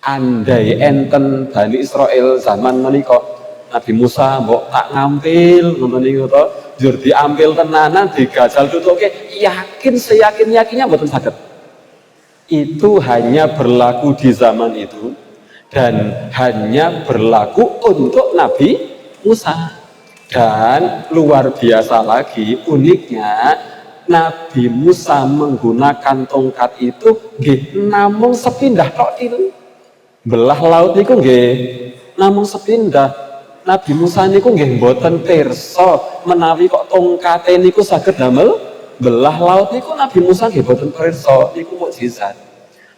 Andai enten Bani Israel zaman menika Nabi Musa mbok tak ngampil ngono niku to, jur diambil tenanan digajal tutuke, yakin seyakin-yakinnya mboten saged. Itu hanya berlaku di zaman itu dan hanya berlaku untuk Nabi Musa. Dan luar biasa lagi uniknya, Nabi Musa menggunakan tongkat itu nggih namung sepindah tok til. Belah laut niku nggih namung sepindah. Nabi Musa niku nggih mboten pirsa menawi kok tongkate niku saged damel belah laut niku. Nabi Musa nggih mboten pirsa, niku mukjizat.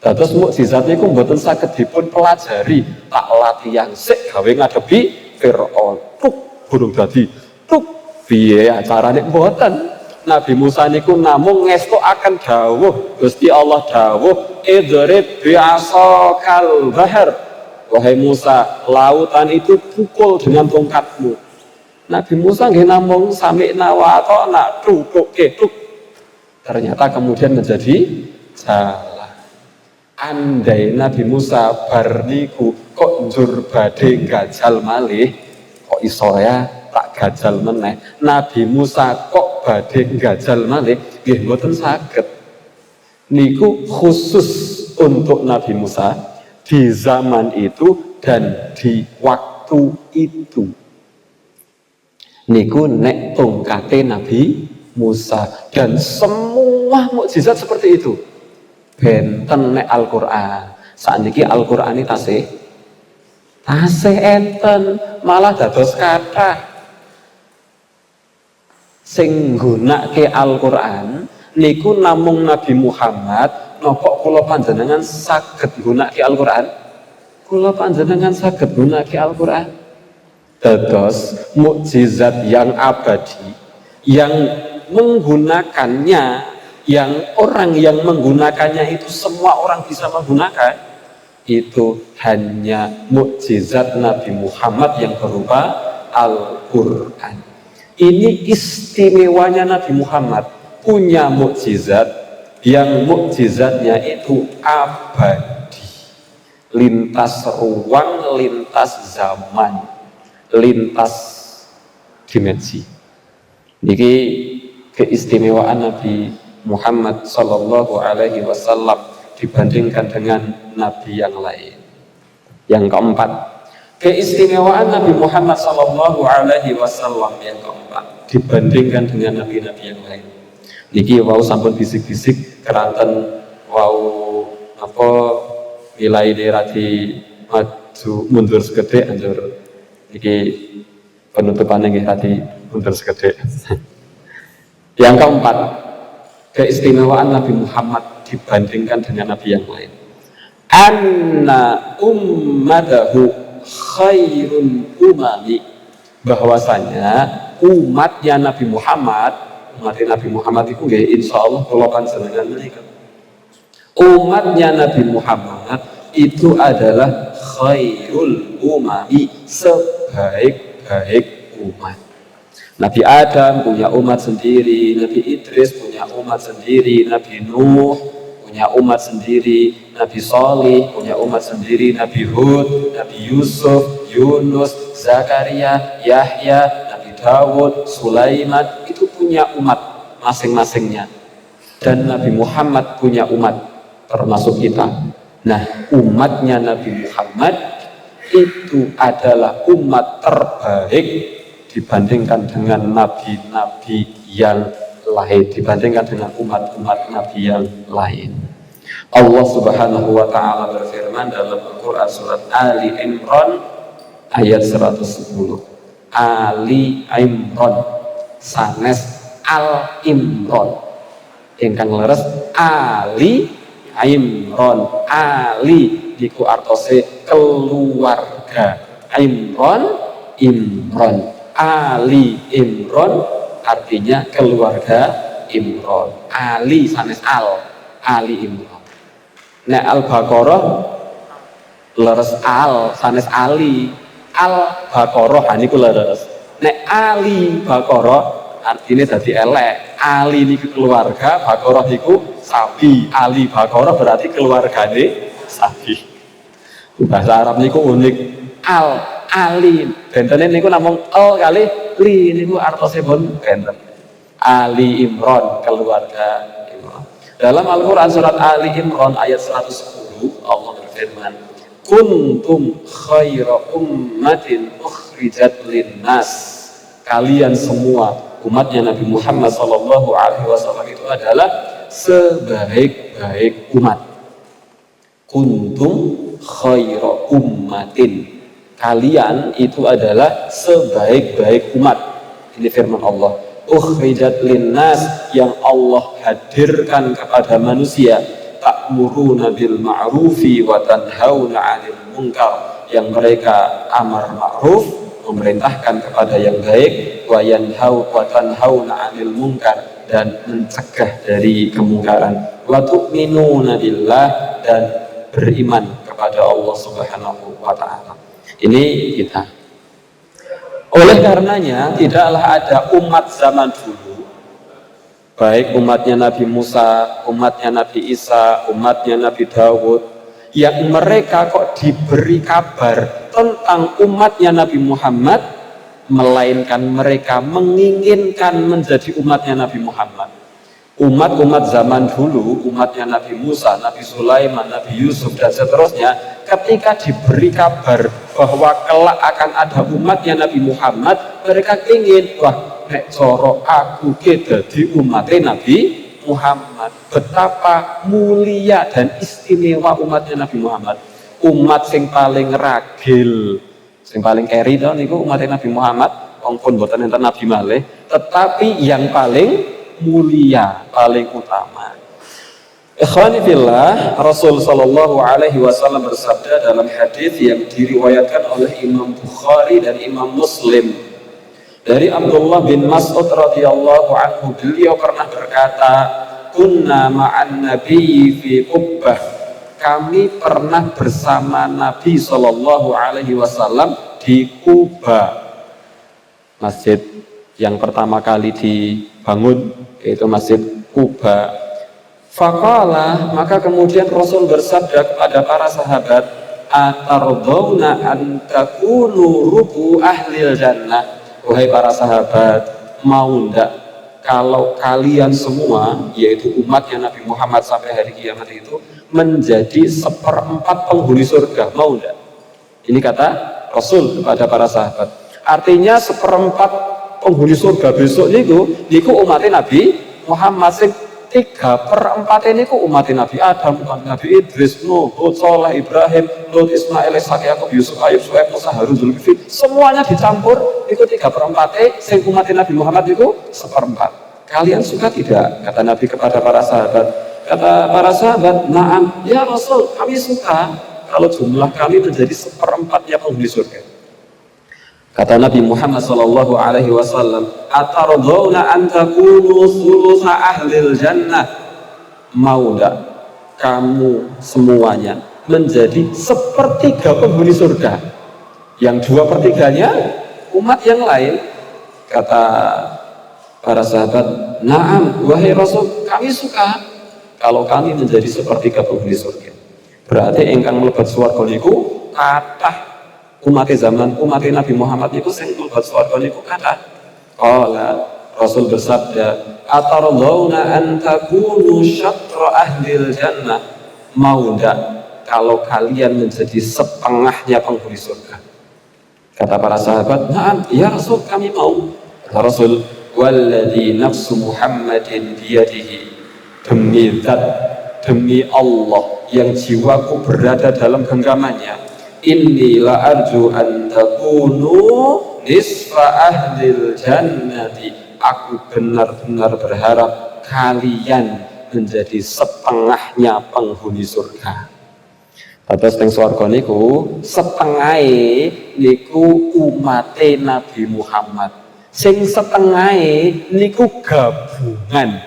Dados mukjizat niku mboten saged dipun pelajari, tak latihan sik gawe ngadepi Firaun. Tuk burung dadi tuk piye acarane mboten. Nabi Musa niku namung ngestokaken dawuh Gusti Allah, dawuh idrib bi'asakal bahar, wahai Musa, lautan itu pukul dengan tongkatmu. Nabi Musa nggih namung sami'na wa ata'na, duduk keduk. Ternyata kemudian menjadi jalan. Andai Nabi Musa bar niku kok njur badhe gajal malih, kok iso ya tak gajal meneh. Nabi Musa kok badhe gajal malih, nggih mboten saged. Niku khusus untuk Nabi Musa di zaman itu dan di waktu itu. Niku nek tongkate Nabi Musa, dan semua mukjizat seperti itu benten nek Al-Qur'an. Sakniki Al-Qur'an iki tasih enten, malah dados kathah sing nggunakake Al-Qur'an niku namung Nabi Muhammad. Napa kula panjenengan saged nggunakake Al-Qur'an? Kula panjenengan saged nggunakake Al-Qur'an. Dados mukjizat yang abadi, yang menggunakannya, yang orang yang menggunakannya itu semua orang bisa menggunakan, itu hanya mukjizat Nabi Muhammad yang berupa Al-Qur'an. Ini istimewanya Nabi Muhammad, punya mukjizat yang mukjizatnya itu abadi, lintas ruang, lintas zaman, lintas dimensi. Niki keistimewaan Nabi Muhammad Sallallahu Alaihi Wasallam dibandingkan dengan Nabi yang lain. Yang keempat, keistimewaan Nabi Muhammad Sallallahu Alaihi Wasallam yang keempat dibandingkan dengan nabi-nabi yang lain. Niki wau sampun bisik-bisik keranten wau apa nilai rati maju mundur segede anjur niki penutupannya nggih rati mundur segede. Yang keempat, keistimewaan Nabi Muhammad dibandingkan dengan nabi yang lain. Anna ummatahu khairul umami, bahwasanya umatnya Nabi Muhammad, umatnya Nabi Muhammad itu nggih insyaallah kula panjenengan menika. Umatnya Nabi Muhammad itu adalah khairul umami, sebaik-baik umat. Nabi Adam punya umat sendiri, Nabi Idris punya umat sendiri, Nabi Nuh punya umat sendiri, Nabi Shalih punya umat sendiri, Nabi Hud, Nabi Yusuf, Yunus, Zakaria, Yahya, Nabi Dawud, Sulaiman, itu punya umat masing-masingnya. Dan Nabi Muhammad punya umat, termasuk kita. Nah, umatnya Nabi Muhammad itu adalah umat terbaik dibandingkan dengan nabi-nabi yang lain, dibandingkan dengan umat-umat nabi yang lain. Allah Subhanahu wa taala berfirman dalam Al-Qur'an surat Ali Imran ayat 110. Ali Imran sanes Al Imran ingkang leres Ali Imran. Ali niku artose keluarga, Imran Imran. Ali Imran artinya keluarga Imran. Ali sanes Ali Imran. Nek Al-Baqarah leres Al sanes Ali. Al-Baqarah niku leres. Nek Ali Baqarah artinya dadi elek. Ali niku keluarga, Baqarah niku sapi. Ali Baqarah berarti keluargane sapi. Bahasa Arab niku unik. Ali bentene niku namung kali li niku artosipun benten. Ali Imran keluarga Imran. Dalam Al-Qur'an surat Ali Imran ayat 110 Allah berfirman, kuntum khaira ummatin ukhrijat linnas. Kalian semua umatnya Nabi Muhammad SAW itu adalah sebaik-baik umat. Kuntum khaira ummatin. Kalian itu adalah sebaik-baik umat. Ini firman Allah. Ukhrijat linnas, yang Allah hadirkan kepada manusia. Ta'muruna bil ma'rufi wa tanhauna 'anil munkar, yang mereka amar ma'ruf, memerintahkan kepada yang baik, wa tanhauna 'anil munkar, dan mencegah dari kemungkaran, wa tu'minuna billah, dan beriman kepada Allah Subhanahu wa taala. Ini kita. Oleh karenanya tidaklah ada umat zaman dulu, baik umatnya Nabi Musa, umatnya Nabi Isa, umatnya Nabi Dawud, yang mereka kok diberi kabar tentang umatnya Nabi Muhammad, melainkan mereka menginginkan menjadi umatnya Nabi Muhammad. Umat-umat zaman dulu, umatnya Nabi Musa, Nabi Sulaiman, Nabi Yusuf, dan seterusnya, ketika diberi kabar bahwa kelak akan ada umatnya Nabi Muhammad, mereka ingin, wah, nek coro aku dadi umatnya Nabi Muhammad. Betapa mulia dan istimewa umatnya Nabi Muhammad. Umat sing paling ragil, sing paling keri to niku umatnya Nabi Muhammad, wongpun boten enten nabi malih, tetapi yang paling mulia, paling utama. Ikhwani fillah, Rasul sallallahu alaihi wasallam bersabda dalam hadis yang diriwayatkan oleh Imam Bukhari dan Imam Muslim dari Abdullah bin Mas'ud radhiyallahu anhu, beliau pernah berkata, kunna ma'an nabiyyi fi Qubbah, kami pernah bersama Nabi sallallahu alaihi wasallam di Kuba, masjid yang pertama kali dibangun, yaitu Masjid Kuba. Faqala, maka kemudian Rasul bersabda kepada para sahabat, atardawna an takunu rubu ahlil jannah. Wahai para sahabat, mau ndak kalau kalian semua, yaitu umatnya Nabi Muhammad sampai hari kiamat itu, menjadi 1/4 penghuni surga, mau ndak? Ini kata Rasul kepada para sahabat. Artinya 1/4 penghuni surga besok niku umatnya Nabi Muhammad. Sing 3/4 niku umatnya Nabi Adam, Nabi Idris, Nuh, Hud, Saleh, Ibrahim, Lut, Ismail, Ishak, Yakub, Yusuf, Ayub, Suhaib, Musa, Harun, Zulkifli, semuanya dicampur niku 3/4. Sing umatnya Nabi Muhammad niku 1/4. Kalian suka tidak? Kata Nabi kepada para sahabat. Kata para sahabat, na'am ya Rasul, kami suka kalau jumlah kami menjadi 1/4-nya penghuni surga. Kata Nabi Muhammad sallallahu alaihi wasallam, atardawna an takunu thulutha ahlil jannah, mau enggak kamu semuanya menjadi 1/3 penghuni surga, yang 2/3-nya umat yang lain? Kata para sahabat, na'am wahai Rasul, kami suka kalau kami menjadi 1/3 penghuni surga. Berarti engkang mlebu swarga niku kathah umat Nabi Muhammad itu sing mlebu swarga niku kathah. Qala, Rasul bersabda, atardawna an takunu syatra ahlil jannah, mau ndak kalau kalian menjadi setengahnya penghuni surga? Kata para sahabat, "Na'am, ya Rasul, kami mau." Kata Rasul, "Walladzi nafsu Muhammadin biyadihi." Demi zat, demi Allah yang jiwaku berada dalam genggamannya, inni la arju an takunu nisfa ahlil jannati. Aku benar-benar berharap kalian menjadi setengahnya penghuni surga. Terus teng swarga niku setengahe niku umate Nabi Muhammad. Sing setengahe niku gabungan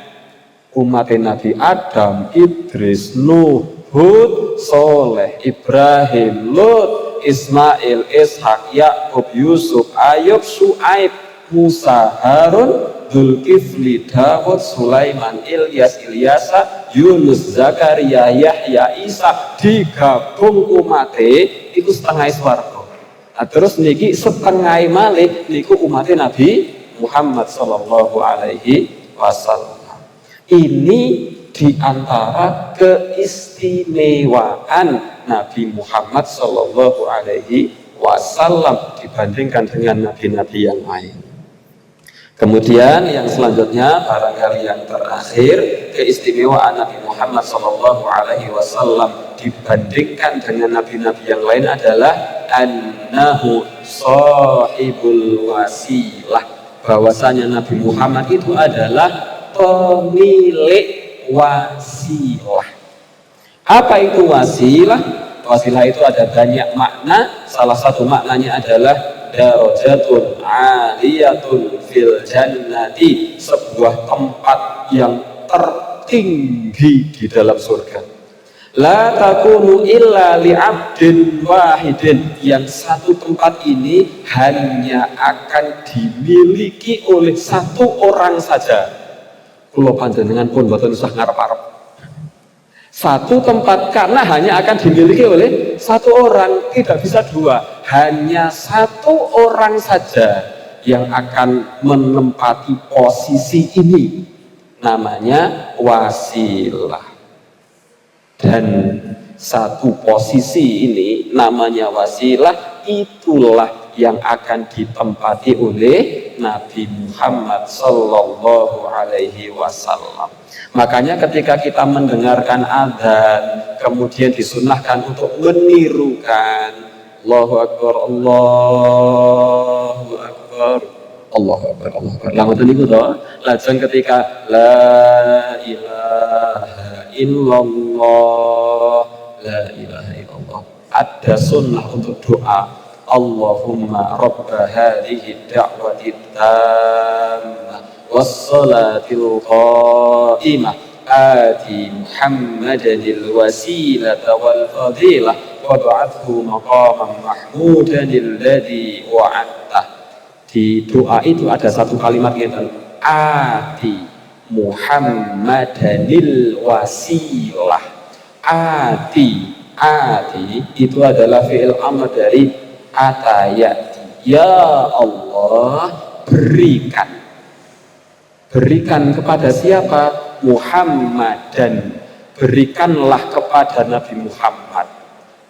umate Nabi Adam, Idris, Nuh, Hud, Soleh, Ibrahim, Lut, Ismail, Ishak, Yakub, Yusuf, Ayub, Syuaib, Musa, Harun, Dzulkifli, Dawud, Sulaiman, Ilyas, Ilyasa, Yunus, Zakaria, Yahya, Isa, digabung umate itu setengah swarga. Nah, terus niki setengah malih niku umate Nabi Muhammad sallallahu alaihi wasallam. Ini diantara keistimewaan Nabi Muhammad sallallahu alaihi wasallam dibandingkan dengan nabi-nabi yang lain. Kemudian yang selanjutnya, barangkali yang terakhir, keistimewaan Nabi Muhammad sallallahu alaihi wasallam dibandingkan dengan nabi-nabi yang lain adalah annahu sahibul wasilah, bahwasanya Nabi Muhammad itu adalah pemilik wasilah. Apa itu wasilah? Wasilah itu ada banyak makna. Salah satu maknanya adalah darajatun aliyatun fil jannati, sebuah tempat yang tertinggi di dalam surga. La takunu illa li'abdin wahidin, yang satu tempat ini hanya akan dimiliki oleh satu orang saja. Kula panjenengan pun boten usah ngarep-arep. Satu tempat, karena hanya akan dimiliki oleh satu orang, tidak bisa dua, hanya satu orang saja yang akan menempati posisi ini, namanya wasilah. Dan satu posisi ini namanya wasilah, itulah yang akan ditempati oleh Nabi Muhammad sallallahu alaihi wasallam. Makanya ketika kita mendengarkan adzan, kemudian disunahkan untuk menirukan Allahu Akbar, Allahu Akbar, Allahu Akbar, Allahu Akbar. Lah ngoten niku to. Lajeng ketika la ilaha illallah, la ilaha illallah, ada sunnah untuk doa Allahumma rabba hadhihi da'wati tammah wassalatil qa'imah ati Muhammadanil wasilata wal fadilah wab'athu maqaman mahmudan alladhi wa'adtah. Di doa itu ada satu kalimat gitu, ati Muhammadanil wasilah. Ati itu adalah fi'il amr dari atayati. Ya Allah, berikan kepada siapa? Muhammadan, berikanlah kepada Nabi Muhammad.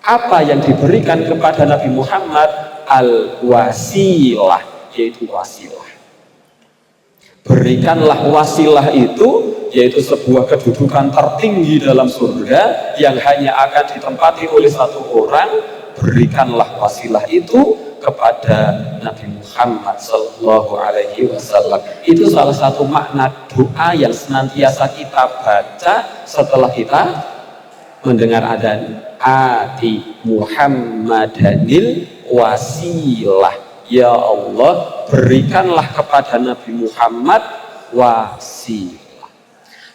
Apa yang diberikan kepada Nabi Muhammad? Al-wasilah, yaitu wasilah. Berikanlah wasilah itu, yaitu sebuah kedudukan tertinggi dalam surga yang hanya akan ditempati oleh satu orang. Berikanlah wasilah itu kepada Nabi Muhammad sallallahu alaihi wasallam. Itu salah satu makna doa yang senantiasa kita baca setelah kita mendengar adzan. Ati Muhammadanil wasilah. Ya Allah, berikanlah kepada Nabi Muhammad wasilah.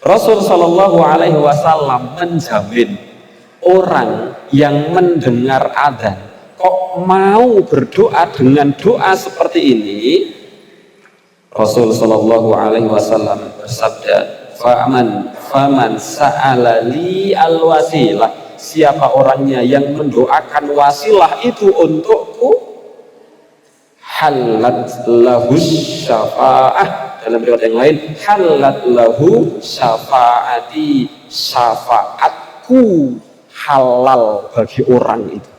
Rasul sallallahu alaihi wasallam menjamin orang yang mendengar adzan kok mau berdoa dengan doa seperti ini, Rasul sallallahu alaihi wasallam bersabda, faman sa'ala li al-wasilah, siapa orangnya yang mendoakan wasilah itu untukku, halat lahu syafa'ah, dalam riwayat yang lain halat lahu syafa'ati, syafaatku halal bagi orang itu.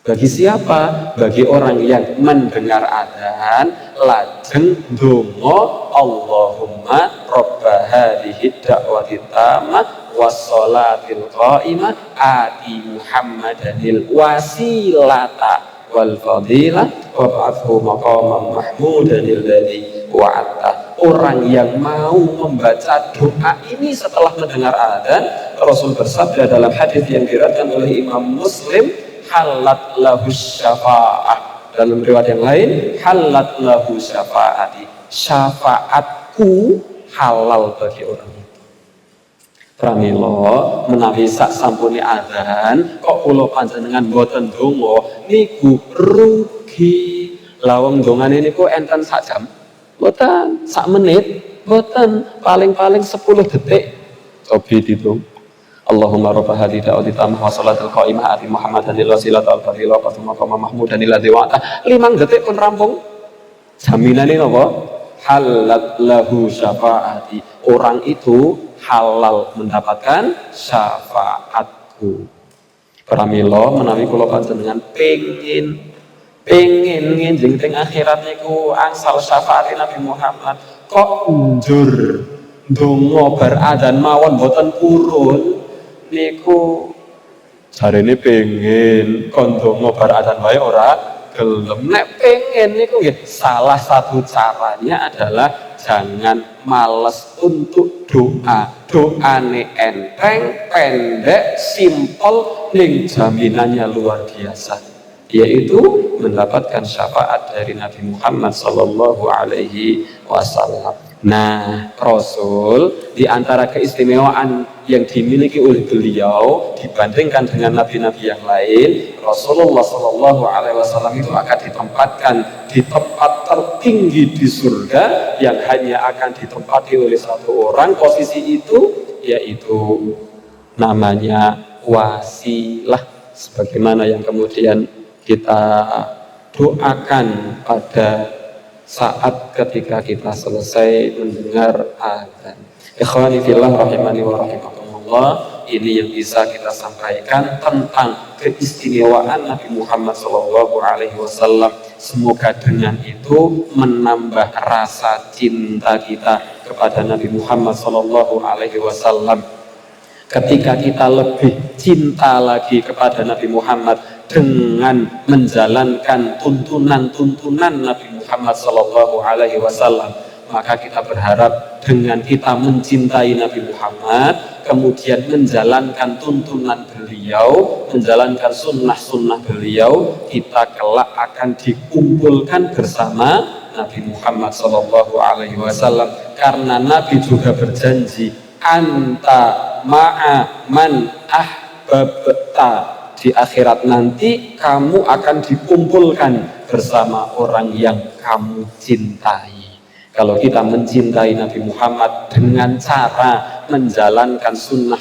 Bagi siapa? Bagi orang yang mendengar adzan lajeng ndonga Allahumma rabba hadhihi da'wati tammah wassalatil qa'imah ati Muhammadanil wasilata wal fadilah wab'athu maqaman mahmudanil ladzi wa'ata. Orang yang mau membaca doa ini setelah mendengar adzan, Rasul bersabda dalam hadis yang diriwayatkan oleh Imam Muslim, halat lahu syafa'ah. Dalam riwayat yang lain, halat lahu syafa'ati, syafaatku halal bagi orang itu. Pramila menawi sak sampune adzan kok kula panjenengan boten donga niku rugi. Lawang dongane niku enten sak jam, boten sak menit, boten paling-paling 10 detik. Cobi ditung. Allahumma rabba hadhihi da'wati tammah wa salatil qa'imah ati Muhammadanil wasilata wal fadilah wa maqama mahmudanil ladzi wa'ata. 5 detik pun rampung. Jaminane napa? Halat lahu syafaati. Orang itu halal mendapatkan syafaatku. Pramila menawi kula panjenengan pengin nginjing teng akhirat niku angsal syafaat Nabi Muhammad kok njur ndonga bar adzan mawon boten purun niku jarene pengen kon ndonga bar adzan wae ora gelem. Nek pengen niku nggih salah satu caranya adalah jangan males untuk doa. Doane enteng, pendek, simpel, ning jaminannya luar biasa, yaitu mendapatkan syafaat dari Nabi Muhammad sallallahu alaihi wasallam. Nah, Rasul di antara keistimewaan yang dimiliki oleh beliau dibandingkan dengan nabi-nabi yang lain, Rasulullah sallallahu alaihi wasallam itu akan ditempatkan di tempat tertinggi di surga yang hanya akan ditempati oleh satu orang. Posisi itu yaitu namanya wasilah, sebagaimana yang kemudian kita doakan pada saat ketika kita selesai mendengar adzan. Ikhwani fillah rahimani wa rahimakumullah, ini yang bisa kita sampaikan tentang keistimewaan Nabi Muhammad SAW. Semoga dengan itu menambah rasa cinta kita kepada Nabi Muhammad SAW. Ketika kita lebih cinta lagi kepada Nabi Muhammad dengan menjalankan tuntunan Nabi Muhammad SAW, maka kita berharap dengan kita mencintai Nabi Muhammad, kemudian menjalankan tuntunan beliau, menjalankan sunnah beliau, kita kelak akan dikumpulkan bersama Nabi Muhammad SAW. Karena Nabi juga berjanji, anta ma'a man ahbabta, di akhirat nanti kamu akan dikumpulkan bersama orang yang kamu cintai. Kalau kita mencintai Nabi Muhammad dengan cara menjalankan sunnah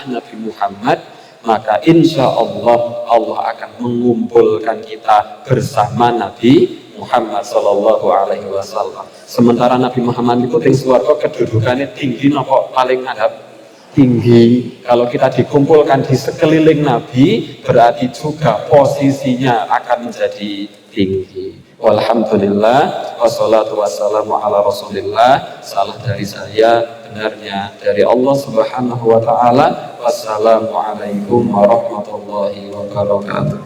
Nabi Muhammad, maka insya Allah Allah akan mengumpulkan kita bersama Nabi Muhammad Sallallahu Alaihi Wasallam. Sementara Nabi Muhammad itu di swarga kedudukannya tinggi, nopo paling ngadap tinggi. Kalau kita dikumpulkan di sekeliling Nabi, berarti juga posisinya akan menjadi tinggi. Walhamdulillah, wassalatu wassalamu ala rasulillah. Salah dari saya, benarnya dari Allah subhanahu wa ta'ala. Wassalamualaikum warahmatullahi wabarakatuh.